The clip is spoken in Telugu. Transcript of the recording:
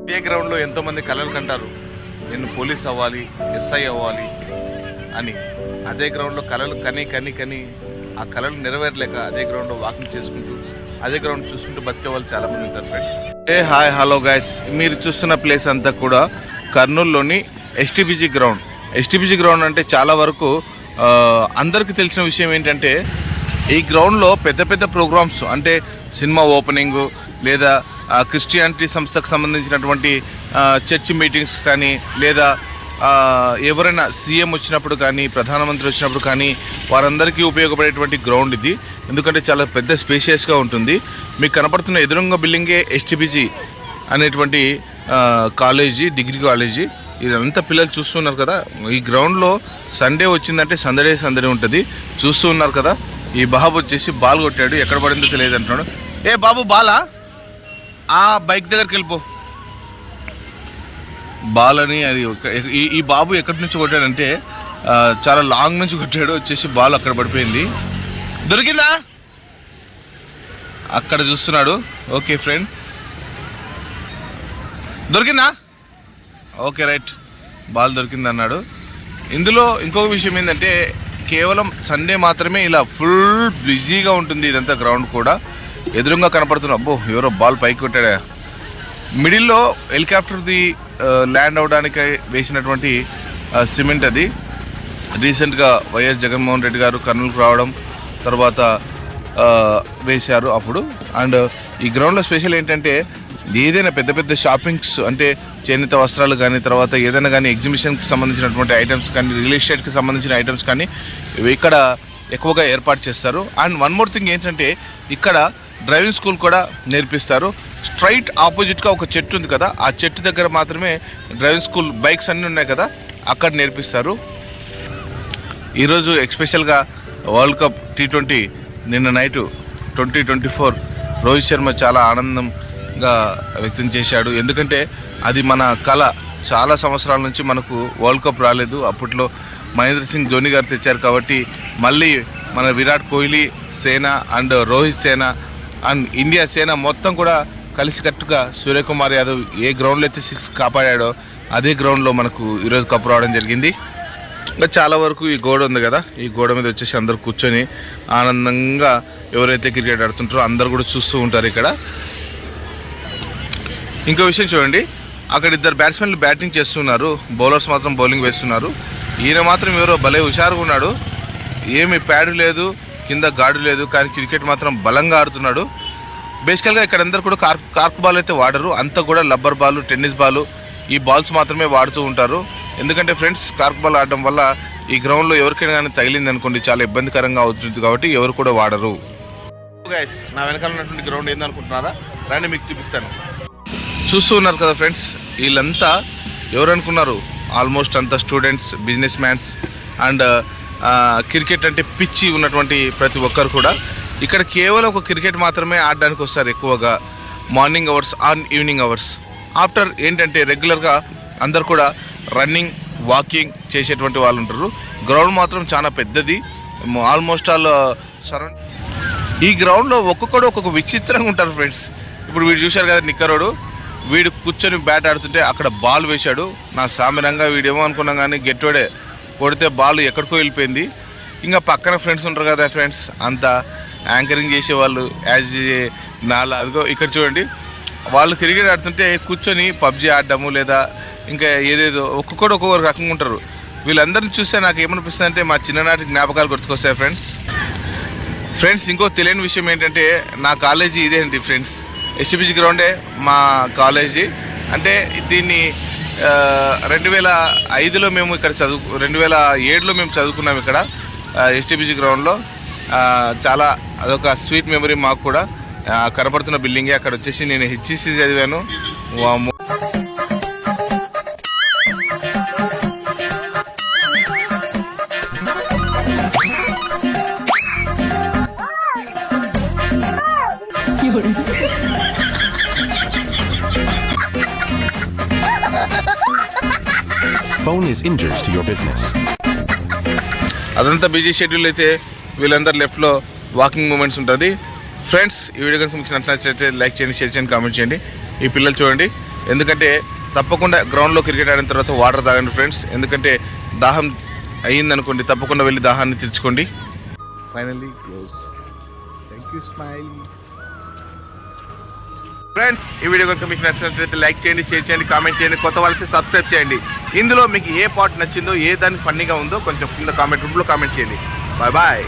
ఇదే గ్రౌండ్లో ఎంతోమంది కలలు కంటారు, నేను పోలీస్ అవ్వాలి, ఎస్ఐ అవ్వాలి అని. అదే గ్రౌండ్లో కలలు కని ఆ కలలు నెరవేరలేక అదే గ్రౌండ్లో వాకింగ్ చేసుకుంటూ అదే గ్రౌండ్ చూసుకుంటూ బతికే వాళ్ళు చాలామంది ఉంటారు ఫ్రెండ్స్. హాయ్ హలో గైస్, మీరు చూస్తున్న ప్లేస్ అంతా కూడా కర్నూలులోని ఎస్టీబీజీ గ్రౌండ్. ఎస్టీబీజీ గ్రౌండ్ అంటే చాలా వరకు అందరికీ తెలిసిన విషయం ఏంటంటే ఈ గ్రౌండ్లో పెద్ద పెద్ద ప్రోగ్రామ్స్ అంటే సినిమా ఓపెనింగు లేదా క్రిస్టియానిటీ సంస్థకు సంబంధించినటువంటి చర్చ్ మీటింగ్స్ కానీ లేదా ఎవరైనా సీఎం వచ్చినప్పుడు కానీ ప్రధానమంత్రి వచ్చినప్పుడు కానీ వారందరికీ ఉపయోగపడేటువంటి గ్రౌండ్ ఇది. ఎందుకంటే చాలా పెద్ద స్పేషియస్గా ఉంటుంది. మీకు కనపడుతున్న ఎదురుంగ బిల్డింగే ఎస్టీబీజీ అనేటువంటి కాలేజీ, డిగ్రీ కాలేజీ. ఇదంతా పిల్లలు చూస్తున్నారు కదా. ఈ గ్రౌండ్లో సండే వచ్చిందంటే సందడే ఉంటుంది. చూస్తూ ఉన్నారు కదా. ఈ బాబు వచ్చేసి బాల్ కొట్టాడు, ఎక్కడ పడిందో తెలియదు అంటున్నాడు. ఏ బాబు బాలా, ఆ బైక్ దగ్గరికి వెళ్ళిపో బాల్ అని. అది ఈ బాబు ఎక్కడి నుంచి కొట్టాడంటే చాలా లాంగ్ నుంచి కొట్టాడు. వచ్చేసి బాల్ అక్కడ పడిపోయింది. దొరికిందా అక్కడ చూస్తున్నాడు. ఓకే ఫ్రెండ్, దొరికిందా? ఓకే రైట్, బాల్ దొరికింది అన్నాడు. ఇందులో ఇంకొక విషయం ఏంటంటే కేవలం సండే మాత్రమే ఇలా ఫుల్ బిజీగా ఉంటుంది ఇదంతా గ్రౌండ్ కూడా. ఎదురుగా కనపడుతున్నా, అబ్బో ఎవరో బాల్ పైకి కొట్టాడా. మిడిల్లో హెలికాప్టర్ది ల్యాండ్ అవడానికి వేసినటువంటి సిమెంట్ అది. రీసెంట్గా వైఎస్ జగన్మోహన్ రెడ్డి గారు కర్నూలుకు రావడం తర్వాత వేశారు అప్పుడు. అండ్ ఈ గ్రౌండ్లో స్పెషల్ ఏంటంటే ఏదైనా పెద్ద పెద్ద షాపింగ్స్ అంటే చేనేత వస్త్రాలు కానీ తర్వాత ఏదైనా కానీ ఎగ్జిబిషన్కి సంబంధించినటువంటి ఐటమ్స్ కానీ రియల్ ఎస్టేట్కి సంబంధించిన ఐటమ్స్ కానీ ఇక్కడ ఎక్కువగా ఏర్పాటు చేస్తారు. అండ్ వన్ మోర్ థింగ్ ఏంటంటే ఇక్కడ డ్రైవింగ్ స్కూల్ కూడా నేర్పిస్తారు. స్ట్రైట్ ఆపోజిట్గా ఒక చెట్టు ఉంది కదా, ఆ చెట్టు దగ్గర మాత్రమే డ్రైవింగ్ స్కూల్ బైక్స్ అన్నీ ఉన్నాయి కదా, అక్కడ నేర్పిస్తారు. ఈరోజు ఎస్పెషల్గా వరల్డ్ కప్ T20 నిన్న నైటు 2024 రోహిత్ శర్మ చాలా ఆనందంగా వ్యక్తం చేశాడు. ఎందుకంటే అది మన కళ. చాలా సంవత్సరాల నుంచి మనకు వరల్డ్ కప్ రాలేదు. అప్పట్లో మహేంద్ర సింగ్ ధోని గారు తెచ్చారు కాబట్టి మళ్ళీ మన విరాట్ కోహ్లీ సేన అండ్ రోహిత్ సేన అండ్ ఇండియా సేన మొత్తం కూడా కలిసికట్టుగా సూర్యకుమార్ యాదవ్ ఏ గ్రౌండ్లో అయితే 6 కాపాడాడో అదే గ్రౌండ్లో మనకు ఈరోజు కప్ రావడం జరిగింది. ఇంకా చాలా వరకు ఈ గోడ ఉంది కదా, ఈ గోడ మీద వచ్చేసి అందరు కూర్చొని ఆనందంగా ఎవరైతే క్రికెట్ ఆడుతుంటారో అందరు కూడా చూస్తూ ఉంటారు ఇక్కడ. ఇంకో విషయం చూడండి, అక్కడ ఇద్దరు బ్యాట్స్మెన్లు బ్యాటింగ్ చేస్తున్నారు, బౌలర్స్ మాత్రం బౌలింగ్ వేస్తున్నారు. ఈయన మాత్రం ఎవరో భలే హుషారుగా ఉన్నాడు. ఏమి ప్యాడ్ లేదు, కింద గాడు లేదు, కానీ క్రికెట్ మాత్రం బలంగా ఆడుతున్నాడు. బేసికల్గా ఇక్కడ అందరు కూడా కార్క్ బాల్ అయితే వాడరు, అంతా కూడా రబ్బర్ బాల్, టెన్నిస్ బాల్, ఈ బాల్స్ మాత్రమే వాడుతూ ఉంటారు. ఎందుకంటే ఫ్రెండ్స్ కార్క్ బాల్ ఆడడం వల్ల ఈ గ్రౌండ్లో ఎవరికైనా కానీ తగిలింది అనుకోండి చాలా ఇబ్బందికరంగా అవుతుంది కాబట్టి ఎవరు కూడా వాడరు. గైస్, నా వెనకాల ఉన్నటువంటి గ్రౌండ్ ఏందనుకుంటున్నారా? రండి మీకు చూపిస్తాను. చూస్తూ ఉన్నారు కదా ఫ్రెండ్స్, వీళ్ళంతా ఎవరు అనుకున్నారు? ఆల్మోస్ట్ అంతా students, business mans and cricket అంటే పిచ్చి ఉన్నటువంటి ప్రతి ఒక్కరు కూడా ఇక్కడ కేవలం ఒక క్రికెట్ మాత్రమే ఆడడానికి వస్తారు. ఎక్కువగా morning hours on evening hours. After ఏంటంటే రెగ్యులర్గా అందరు కూడా రన్నింగ్, వాకింగ్ చేసేటువంటి వాళ్ళు ఉంటారు. గ్రౌండ్ మాత్రం చాలా పెద్దది. ఆల్మోస్ట్ ఆల్ సరౌండ్ ఈ గ్రౌండ్లో ఒక్కొక్కడు ఒక్కొక్క విచిత్రంగా ఉంటారు ఫ్రెండ్స్. ఇప్పుడు వీడు చూశారు కదా నిక్కరోడు, వీడు కూర్చొని బ్యాట్ ఆడుతుంటే అక్కడ బాల్ వేశాడు. నా సామిరంగా వీడేమో అనుకున్నాం కానీ గెట్టోడే కొడితే బాల్ ఎక్కడికో వెళ్ళిపోయింది. ఇంకా పక్కన ఫ్రెండ్స్ ఉంటారు కదా ఫ్రెండ్స్, అంతా యాంకరింగ్ చేసేవాళ్ళు యాజ్ నాలా. అదిగో ఇక్కడ చూడండి, వాళ్ళు క్రికెట్ ఆడుతుంటే కూర్చొని పబ్జీ ఆడడము లేదా ఇంకా ఏదేదో ఒక్కొక్కడు ఒక్కొక్క రకంగా ఉంటారు. వీళ్ళందరినీ చూస్తే నాకు ఏమనిపిస్తుంది అంటే మా చిన్ననాటి జ్ఞాపకాలు గుర్తుకొస్తాయి ఫ్రెండ్స్. ఇంకో తెలియని విషయం ఏంటంటే నా కాలేజీ ఇదేంటి ఫ్రెండ్స్, ఎస్టీబీజీ గ్రౌండే మా కాలేజీ. అంటే దీన్ని 2005లో మేము ఇక్కడ 2007లో మేము చదువుకున్నాం ఇక్కడ ఎస్టీబీజీ గ్రౌండ్లో. చాలా అదొక స్వీట్ మెమరీ మాకు కూడా. కనపడుతున్న బిల్డింగే, అక్కడ వచ్చేసి నేను HEC చదివాను. Phone is injurious to your business. అదంతా బిజీ షెడ్యూల్ అయితే వీళ్ళందరూ లెఫ్ట్లో వాకింగ్ మూమెంట్స్ ఉంటుంది. ఫ్రెండ్స్, ఈ వీడియో కనుక మీకు నచ్చినట్లయితే లైక్ చేయండి, షేర్ చేయండి, కామెంట్ చేయండి. ఈ పిల్లలు చూడండి ఎందుకంటే తప్పకుండా గ్రౌండ్లో క్రికెట్ ఆడిన తర్వాత వాటర్ తాగండి ఫ్రెండ్స్. ఎందుకంటే దాహం అయ్యిందనుకోండి, తప్పకుండా వెళ్ళి దాహాన్ని తీర్చుకోండి. Finally close. Thank you smile. Friends, ఈ వీడియో కనుక మీకు నచ్చినట్లయితే లైక్ చేయండి, షేర్ చేయండి, కామెంట్ చేయండి. కొత్త వాళ్ళైతే సబ్స్క్రైబ్ చేయండి. ఇందులో మీకు ఏ పార్ట్ నచ్చిందో, ఏ దానికి ఫన్నీగా ఉందో కొంచెం కింద కామెంట్ రూమ్లో కామెంట్ చేయండి. Bye bye.